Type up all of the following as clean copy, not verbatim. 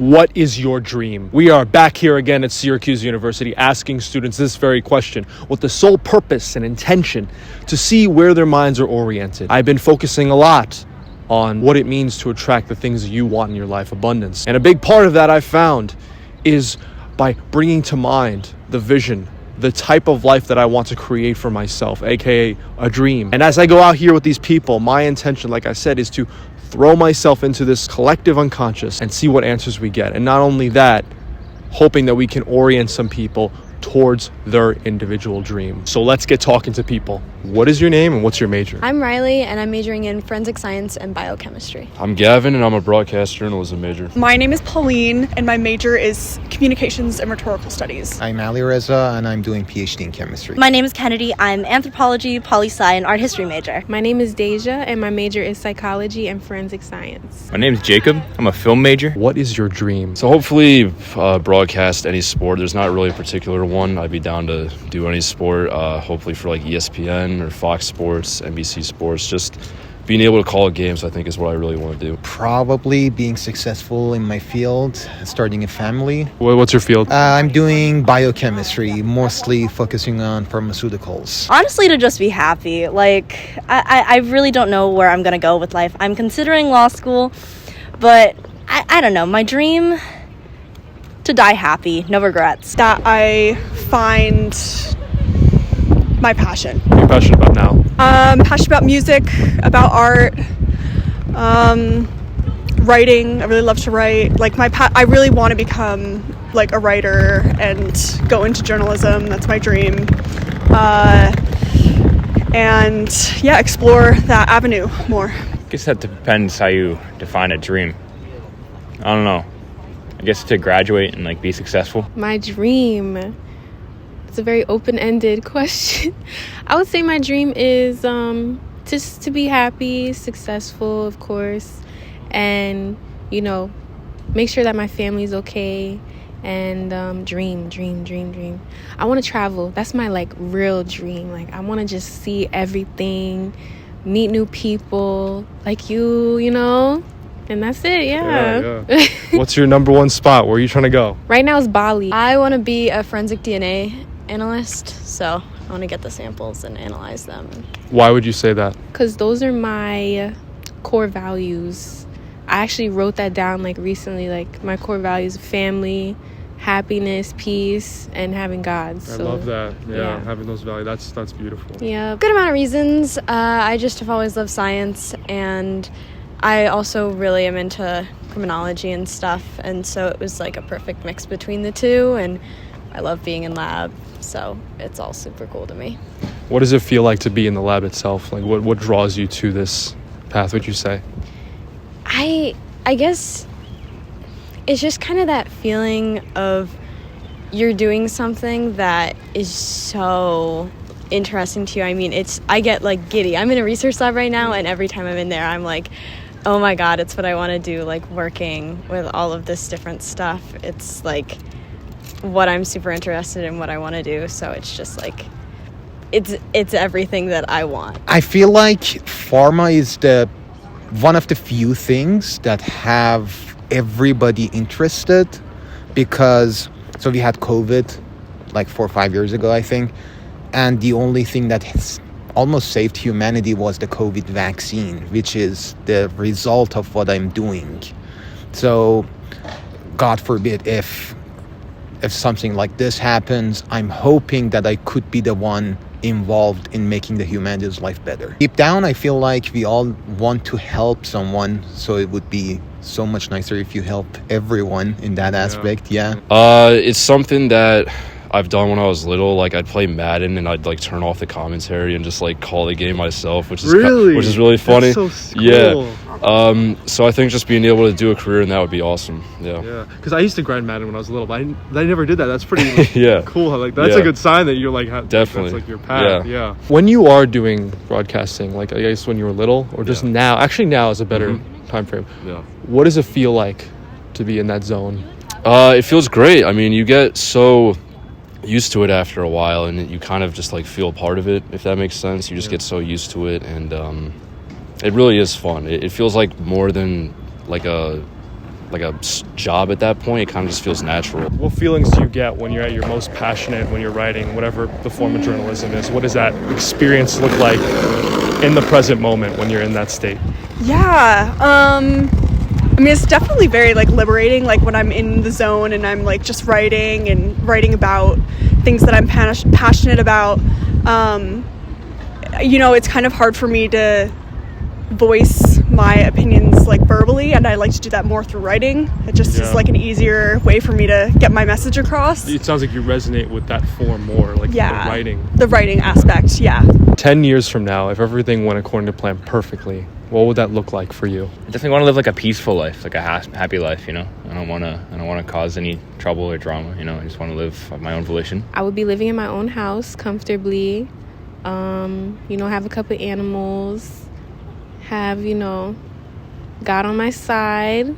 What is your dream? We are back here again at Syracuse University asking students this very question with the sole purpose and intention to see where their minds are oriented. I've been focusing a lot on what it means to attract the things you want in your life, abundance. And a big part of that I found is by bringing to mind the vision, the type of life that I want to create for myself, aka a dream. And as I go out here with these people, my intention, like I said, is to throw myself into this collective unconscious and see what answers we get. And not only that, hoping that we can orient some people towards their individual dream. So let's get talking to people. What is your name and what's your major? I'm Riley, and I'm majoring in forensic science and biochemistry. I'm Gavin, and I'm a broadcast journalism major. My name is Pauline, and my major is communications and rhetorical studies. I'm Ali Reza, and I'm doing PhD in chemistry. My name is Kennedy. I'm anthropology, poli-sci, and art history major. My name is Deja, and my major is psychology and forensic science. My name is Jacob. I'm a film major. What is your dream? So hopefully broadcast any sport. There's not really a particular one. I'd be down to do any sport, hopefully for like ESPN or Fox Sports, NBC Sports. Just being able to call games, I think, is what I really want to do. Probably being successful in my field, starting a family. What's your field? I'm doing biochemistry, mostly focusing on pharmaceuticals. Honestly, to just be happy. I really don't know where I'm going to go with life. I'm considering law school, but I don't know. My dream, to die happy, no regrets. That I find my passion. What are you passionate about now? Passionate about music, about art, writing. I really love to write. I really want to become like a writer and go into journalism. That's my dream. Explore that avenue more. I guess that depends how you define a dream. I don't know. I guess to graduate and be successful. My dream. It's a very open-ended question. I would say my dream is just to be happy, successful, of course, and, make sure that my family's okay, and dream. I want to travel. That's my, real dream. I want to just see everything, meet new people, like you, and that's it, yeah. What's your number one spot? Where are you trying to go? Right now it's Bali. I want to be a forensic DNA analyst, so I want to get the samples and analyze them. Why would you say that? Because those are my core values. I actually wrote that down recently, my core values: family, happiness, peace, and having God. I love that. Yeah, having those values. That's beautiful. Yeah. Good amount of reasons. I just have always loved science, and I also really am into criminology and stuff, and so it was a perfect mix between the two, and I love being in lab, so it's all super cool to me. What does it feel like to be in the lab itself? What draws you to this path, would you say? I guess it's just kind of that feeling of you're doing something that is so interesting to you. I mean, I get giddy. I'm in a research lab right now, and every time I'm in there, I'm like, oh my God, it's what I want to do, working with all of this different stuff. It's what I'm super interested in, what I want to do. So it's just it's everything that I want. I feel like pharma is one of the few things that have everybody interested, because we had COVID 4 or 5 years ago, I think, and the only thing that has almost saved humanity was the COVID vaccine, which is the result of what I'm doing. So God forbid if something like this happens, I'm hoping that I could be the one involved in making the humanity's life better. Deep down, I feel like we all want to help someone, so it would be so much nicer if you help everyone in that aspect. Yeah. It's something that I've done when I was little. I'd play Madden and I'd turn off the commentary and just call the game myself, which is really funny. That's so cool. Yeah. So I think just being able to do a career in that would be awesome. Yeah. Because I used to grind Madden when I was little, but I never did that. That's pretty cool. That's a good sign that you're definitely that's your path. Yeah. When you are doing broadcasting, I guess when you were little, or just now. Actually, now is a better time frame. Yeah. What does it feel like to be in that zone? It feels great. I mean, you get so used to it after a while, and you kind of just feel part of it, if that makes sense. You just get so used to it, and it really is fun. It feels like more than a like a job at that point. It kind of just feels natural. What feelings do you get when you're at your most passionate, when you're writing, whatever the form of journalism is? What does that experience look like in the present moment when you're in that state? Yeah, I mean, it's definitely very like liberating, like when I'm in the zone and I'm like just writing about things that I'm passionate about. You know, it's kind of hard for me to voice my opinions like verbally, and I like to do that more through writing. It just is like an easier way for me to get my message across. It sounds like you resonate with that form more, like the writing aspect. 10 years from now, if everything went according to plan perfectly, what would that look like for you? I definitely want to live like a peaceful life, like a happy life, you know. I don't want to cause any trouble or drama, you know. I just want to live of my own volition. I would be living in my own house comfortably, you know, have a couple of animals, have, you know, God on my side,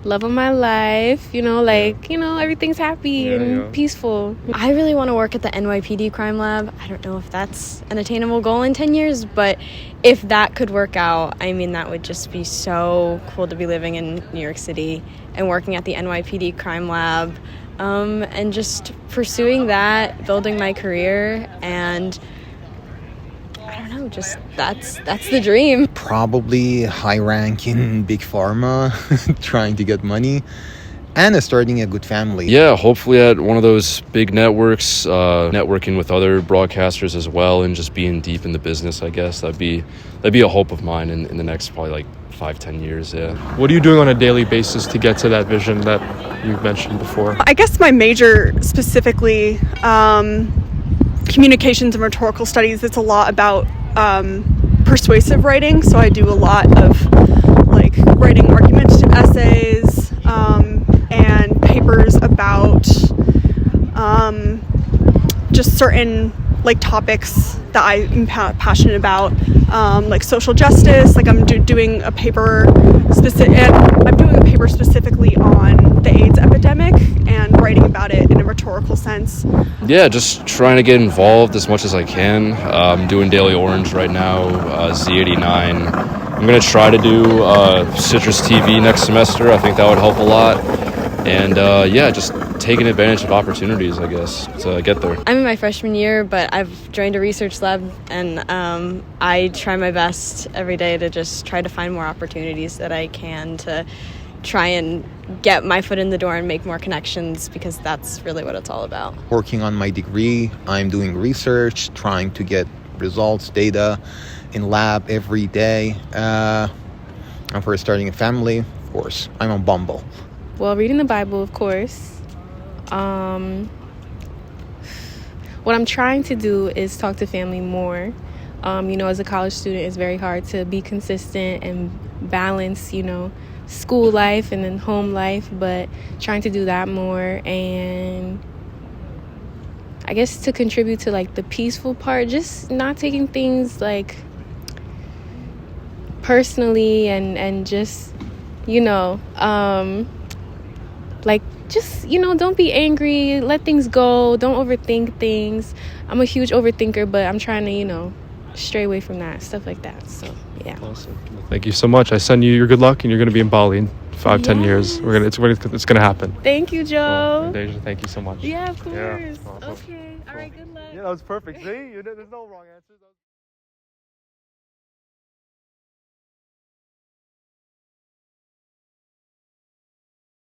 love of my life, you know, like, you know, everything's happy and peaceful. I really want to work at the NYPD crime lab. I don't know if that's an attainable goal in 10 years, but if that could work out, I mean, that would just be so cool to be living in New York City and working at the NYPD crime lab, and just pursuing that, building my career, and I don't know, just that's the dream. Probably high rank in big pharma, trying to get money, and starting a good family. Yeah, hopefully at one of those big networks, networking with other broadcasters as well, and just being deep in the business, I guess. That'd be a hope of mine in the next probably like 5-10 years. What are you doing on a daily basis to get to that vision that you've mentioned before? I guess my major specifically, communications and rhetorical studies, it's a lot about persuasive writing, so I do a lot of like writing argumentative essays and papers about just certain like topics that I'm passionate about, like social justice. Like I'm doing a paper specifically on the AIDS epidemic and writing about it in a rhetorical sense. Yeah, just trying to get involved as much as I can. I'm doing Daily Orange right now, Z89. I'm going to try to do Citrus TV next semester. I think that would help a lot. And just taking advantage of opportunities, I guess, to get there. I'm in my freshman year, but I've joined a research lab, and I try my best every day to just try to find more opportunities that I can to try and get my foot in the door and make more connections, because that's really what it's all about. Working on my degree, I'm doing research, trying to get results, data in lab every day. I'm first starting a family, of course. I'm on Bumble. Well, reading the Bible, of course. What I'm trying to do is talk to family more. You know, as a college student, it's very hard to be consistent and balance, you know, school life and then home life, but trying to do that more, and I guess to contribute to like the peaceful part, just not taking things like personally, and just, you know, like just, you know, don't be angry, let things go, don't overthink things. I'm a huge overthinker, but I'm trying to, you know, stray away from that, stuff like that. So yeah. Awesome. Thank you so much. I send you your good luck, and you're going to be in Bali in 5-10 years. It's going to happen. Thank you, Joe. Well, Deja, thank you so much. Yeah, of course. Yeah. Awesome. Okay. All right, good luck. Yeah, that was perfect. See, there's no wrong answers.